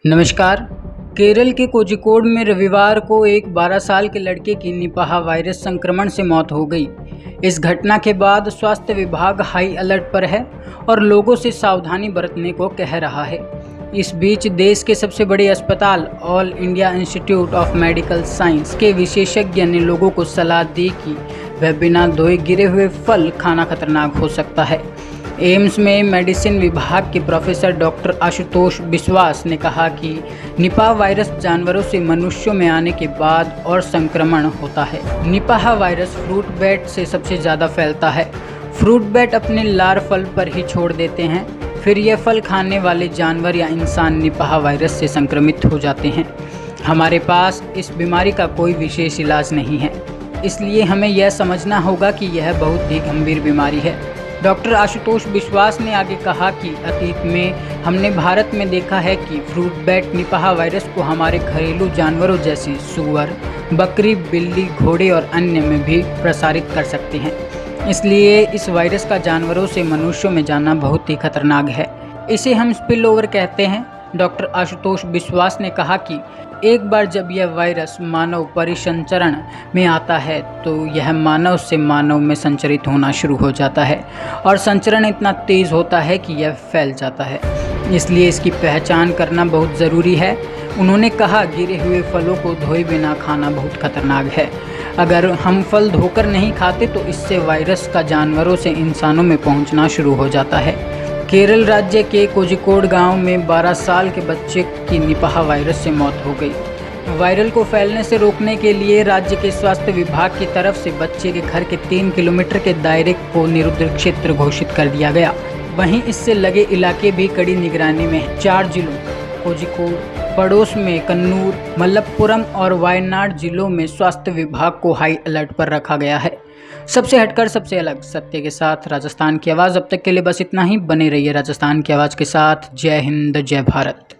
नमस्कार। केरल के कोझिकोड में रविवार को एक 12 साल के लड़के की निपाह वायरस संक्रमण से मौत हो गई। इस घटना के बाद स्वास्थ्य विभाग हाई अलर्ट पर है और लोगों से सावधानी बरतने को कह रहा है। इस बीच देश के सबसे बड़े अस्पताल all India institute of medical science के विशेषज्ञ ने लोगों को सलाह दी कि वह बिना धोए गिरे हुए फल खाना खतरनाक हो सकता है। एम्स में मेडिसिन विभाग के प्रोफेसर डॉक्टर आशुतोष बिश्वास ने कहा कि निपाह वायरस जानवरों से मनुष्यों में आने के बाद और संक्रमण होता है। निपाह वायरस फ्रूट बैट से सबसे ज़्यादा फैलता है। फ्रूट बैट अपने लार फल पर ही छोड़ देते हैं, फिर यह फल खाने वाले जानवर या इंसान निपाह वायरस से संक्रमित हो जाते हैं। हमारे पास इस बीमारी का कोई विशेष इलाज नहीं है, इसलिए हमें यह समझना होगा कि यह बहुत ही गंभीर बीमारी है। डॉक्टर आशुतोष बिश्वास ने आगे कहा कि अतीत में हमने भारत में देखा है कि फ्रूट बैट निपाह वायरस को हमारे घरेलू जानवरों जैसे सुअर, बकरी, बिल्ली, घोड़े और अन्य में भी प्रसारित कर सकते हैं। इसलिए इस वायरस का जानवरों से मनुष्यों में जाना बहुत ही खतरनाक है। इसे हम स्पिल ओवर कहते हैं। डॉक्टर आशुतोष बिश्वास ने कहा कि एक बार जब यह वायरस मानव परिसंचरण में आता है तो यह मानव से मानव में संचरित होना शुरू हो जाता है और संचरण इतना तेज़ होता है कि यह फैल जाता है। इसलिए इसकी पहचान करना बहुत ज़रूरी है। उन्होंने कहा, गिरे हुए फलों को धोए बिना खाना बहुत खतरनाक है। अगर हम फल धोकर नहीं खाते तो इससे वायरस का जानवरों से इंसानों में पहुंचना शुरू हो जाता है। केरल राज्य के कोझिकोड गांव में 12 साल के बच्चे की निपाह वायरस से मौत हो गई। वायरल को फैलने से रोकने के लिए राज्य के स्वास्थ्य विभाग की तरफ से बच्चे के घर के 3 किलोमीटर के दायरे को निरुद्ध क्षेत्र घोषित कर दिया गया। वहीं इससे लगे इलाके भी कड़ी निगरानी में हैं। 4 जिलों कोझिकोड, पड़ोस में कन्नूर, मलप्पुरम और वायनाड जिलों में स्वास्थ्य विभाग को हाई अलर्ट पर रखा गया है। सबसे हटकर सबसे अलग, सत्य के साथ राजस्थान की आवाज़। अब तक के लिए बस इतना ही। बने रहिए राजस्थान की आवाज़ के साथ। जय हिंद, जय भारत।